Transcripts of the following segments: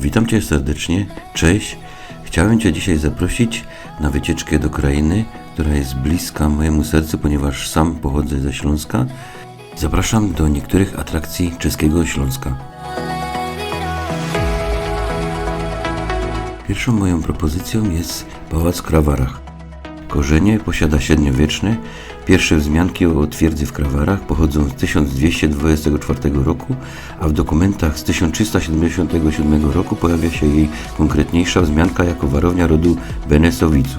Witam Cię serdecznie, cześć. Chciałem Cię dzisiaj zaprosić na wycieczkę do krainy, która jest bliska mojemu sercu, ponieważ sam pochodzę ze Śląska. Zapraszam do niektórych atrakcji czeskiego Śląska. Pierwszą moją propozycją jest Pałac w Krawarach. Korzenie posiada średniowieczne. Pierwsze wzmianki o twierdzy w Krawarach pochodzą z 1224 roku, a w dokumentach z 1377 roku pojawia się jej konkretniejsza wzmianka jako warownia rodu Benesowicu.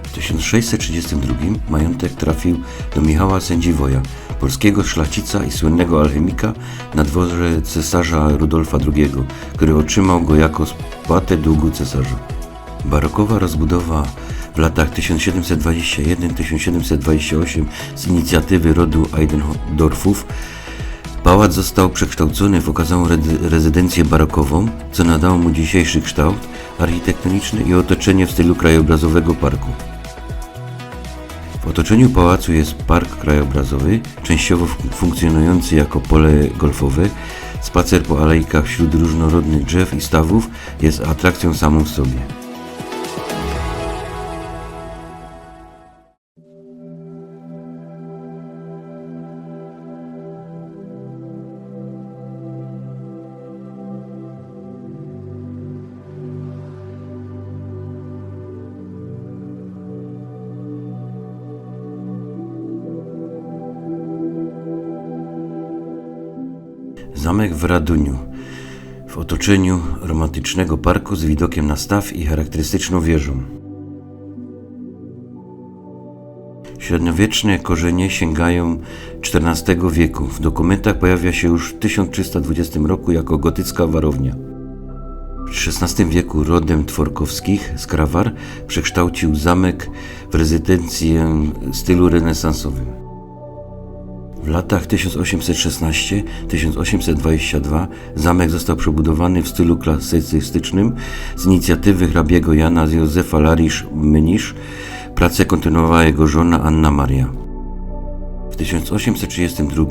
W 1632 majątek trafił do Michała Sędziwoja, polskiego szlachcica i słynnego alchemika na dworze cesarza Rudolfa II, który otrzymał go jako spłatę długu cesarza. Barokowa rozbudowa w latach 1721-1728 z inicjatywy rodu Eidendorfów pałac został przekształcony w okazałą rezydencję barokową, co nadało mu dzisiejszy kształt architektoniczny i otoczenie w stylu krajobrazowego parku. W otoczeniu pałacu jest park krajobrazowy, częściowo funkcjonujący jako pole golfowe. Spacer po alejkach wśród różnorodnych drzew i stawów jest atrakcją samą w sobie. Zamek w Raduniu, w otoczeniu romantycznego parku z widokiem na staw i charakterystyczną wieżą. Średniowieczne korzenie sięgają XIV wieku. W dokumentach pojawia się już w 1320 roku jako gotycka warownia. W XVI wieku rodem Tworkowskich z Krawar przekształcił zamek w rezydencję w stylu renesansowym. W latach 1816-1822 zamek został przebudowany w stylu klasycystycznym z inicjatywy hrabiego Jana Józefa Larisz-Mynisz. Pracę kontynuowała jego żona Anna Maria. W 1832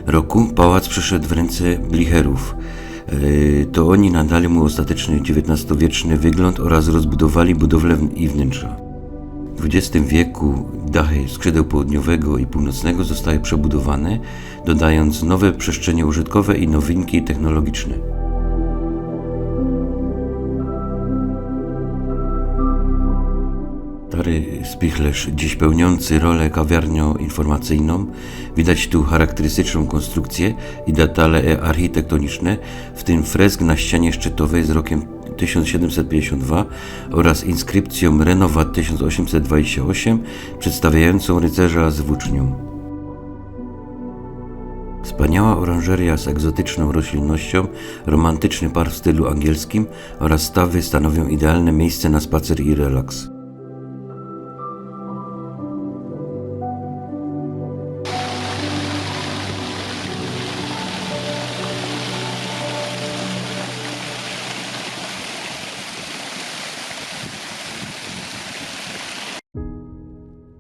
roku pałac przeszedł w ręce Blicherów. To oni nadali mu ostateczny XIX-wieczny wygląd oraz rozbudowali budowlę i wnętrza. W XX wieku dachy skrzydeł południowego i północnego zostały przebudowane, dodając nowe przestrzenie użytkowe i nowinki technologiczne. Stary spichlerz, dziś pełniący rolę kawiarnio-informacyjną, widać tu charakterystyczną konstrukcję i detale architektoniczne, w tym fresk na ścianie szczytowej z rokiem 1752 oraz inskrypcją Renowat 1828 przedstawiającą rycerza z włócznią. Wspaniała oranżeria z egzotyczną roślinnością, romantyczny park w stylu angielskim oraz stawy stanowią idealne miejsce na spacer i relaks.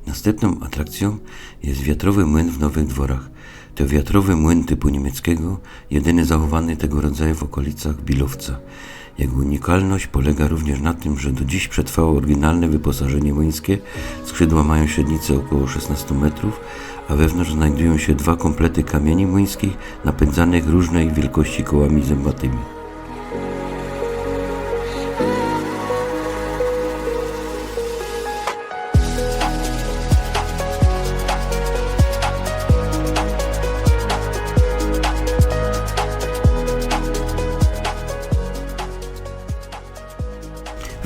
Następną atrakcją jest wiatrowy młyn w Nowych Dworach. To wiatrowy młyn typu niemieckiego, jedyny zachowany tego rodzaju w okolicach Bilowca. Jego unikalność polega również na tym, że do dziś przetrwało oryginalne wyposażenie młyńskie. Skrzydła mają średnicę około 16 metrów, a wewnątrz znajdują się dwa komplety kamieni młyńskich napędzanych różnej wielkości kołami zębatymi.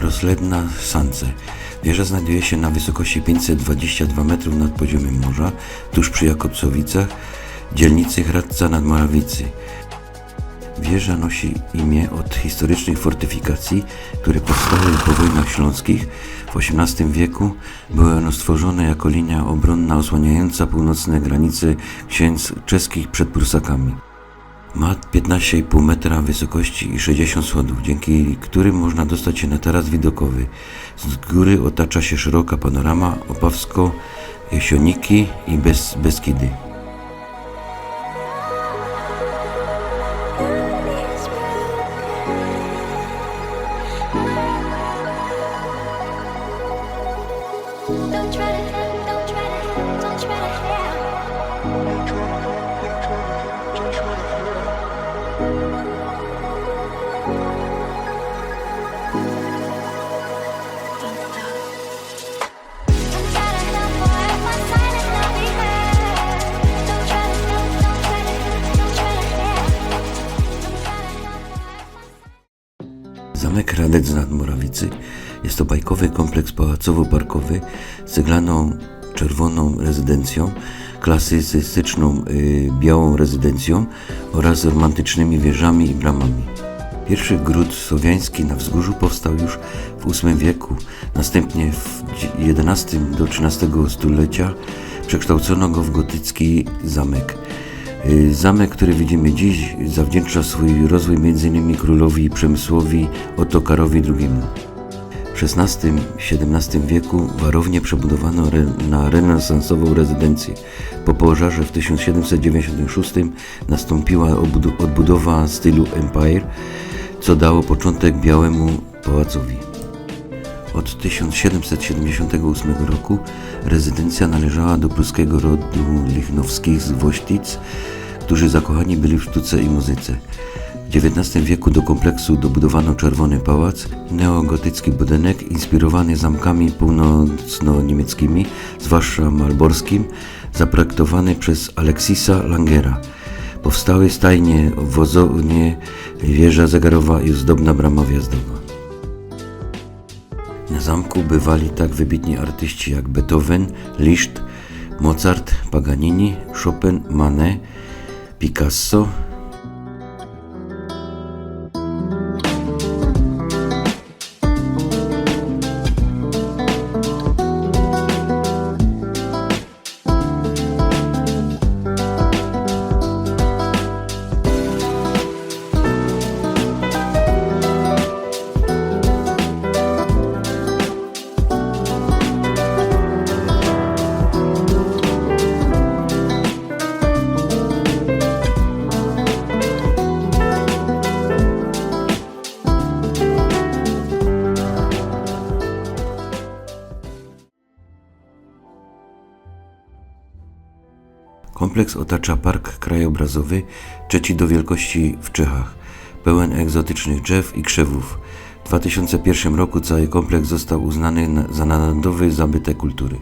Rozlegna Sance. Wieża znajduje się na wysokości 522 metrów nad poziomem morza, tuż przy Jakobcowicach, dzielnicy Hradca nad Morawicy. Wieża nosi imię od historycznych fortyfikacji, które powstały po wojnach śląskich. W XVIII wieku były one stworzone jako linia obronna osłaniająca północne granice księstw czeskich przed Prusakami. Ma 15,5 metra wysokości i 60 schodów, dzięki którym można dostać się na taras widokowy. Z góry otacza się szeroka panorama Opawsko, Jesioniki i Beskidy. Zamek Hradec nad Morawicy jest to bajkowy kompleks pałacowo-parkowy z ceglaną czerwoną rezydencją, klasyczną białą rezydencją oraz romantycznymi wieżami i bramami. Pierwszy gród słowiański na wzgórzu powstał już w VIII wieku, następnie w XI do XIII stulecia przekształcono go w gotycki zamek. Zamek, który widzimy dziś, zawdzięcza swój rozwój m.in. królowi Przemysłowi Ottokarowi II. W XVI-XVII wieku warownię przebudowano na renesansową rezydencję. Po pożarze w 1796 nastąpiła odbudowa stylu Empire, co dało początek Białemu Pałacowi. Od 1778 roku rezydencja należała do pruskiego rodu Lichnowskich z Woźnic, którzy zakochani byli w sztuce i muzyce. W XIX wieku do kompleksu dobudowano Czerwony Pałac, neogotycki budynek inspirowany zamkami północno-niemieckimi, zwłaszcza malborskim, zaprojektowany przez Aleksisa Langera. Powstały stajnie, wozownie, wieża zegarowa i ozdobna brama wjazdowa. Na zamku bywali tak wybitni artyści jak Beethoven, Liszt, Mozart, Paganini, Chopin, Manet, Picasso. Kompleks otacza park krajobrazowy, trzeci do wielkości w Czechach, pełen egzotycznych drzew i krzewów. W 2001 roku cały kompleks został uznany za narodowy zabytek kultury.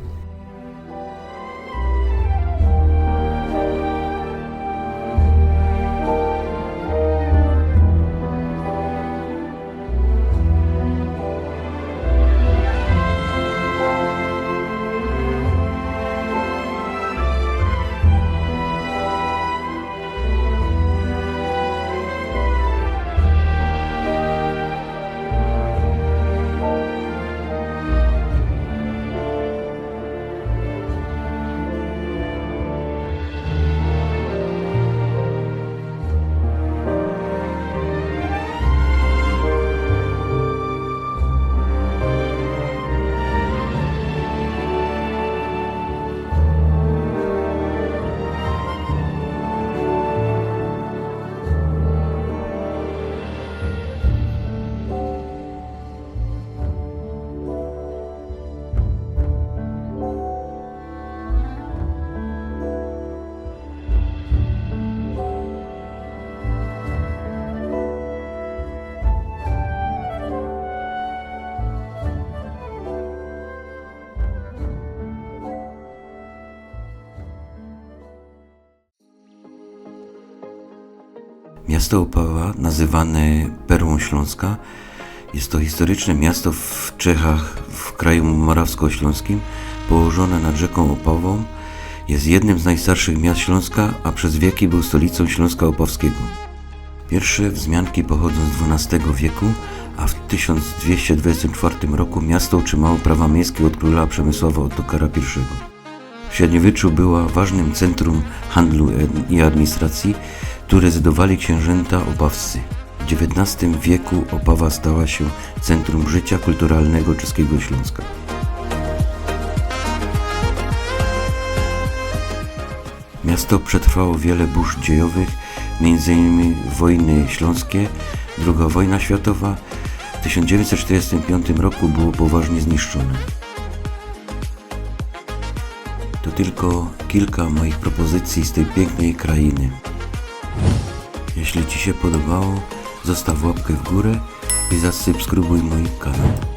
Miasto Opawa, nazywane Perłą Śląska, jest to historyczne miasto w Czechach, w kraju morawsko-śląskim, położone nad rzeką Opawą. Jest jednym z najstarszych miast Śląska, a przez wieki był stolicą Śląska Opawskiego. Pierwsze wzmianki pochodzą z XII wieku, a w 1224 roku miasto otrzymało prawa miejskie od króla Przemysława Ottokara I. W średniowieczu była ważnym centrum handlu i administracji, tu rezydowali księżęta opawscy. W XIX wieku Opawa stała się centrum życia kulturalnego czeskiego Śląska. Miasto przetrwało wiele burz dziejowych, m.in. wojny śląskie, II wojna światowa. W 1945 roku było poważnie zniszczone. To tylko kilka moich propozycji z tej pięknej krainy. Jeśli Ci się podobało, zostaw łapkę w górę i zasubskrybuj mój kanał.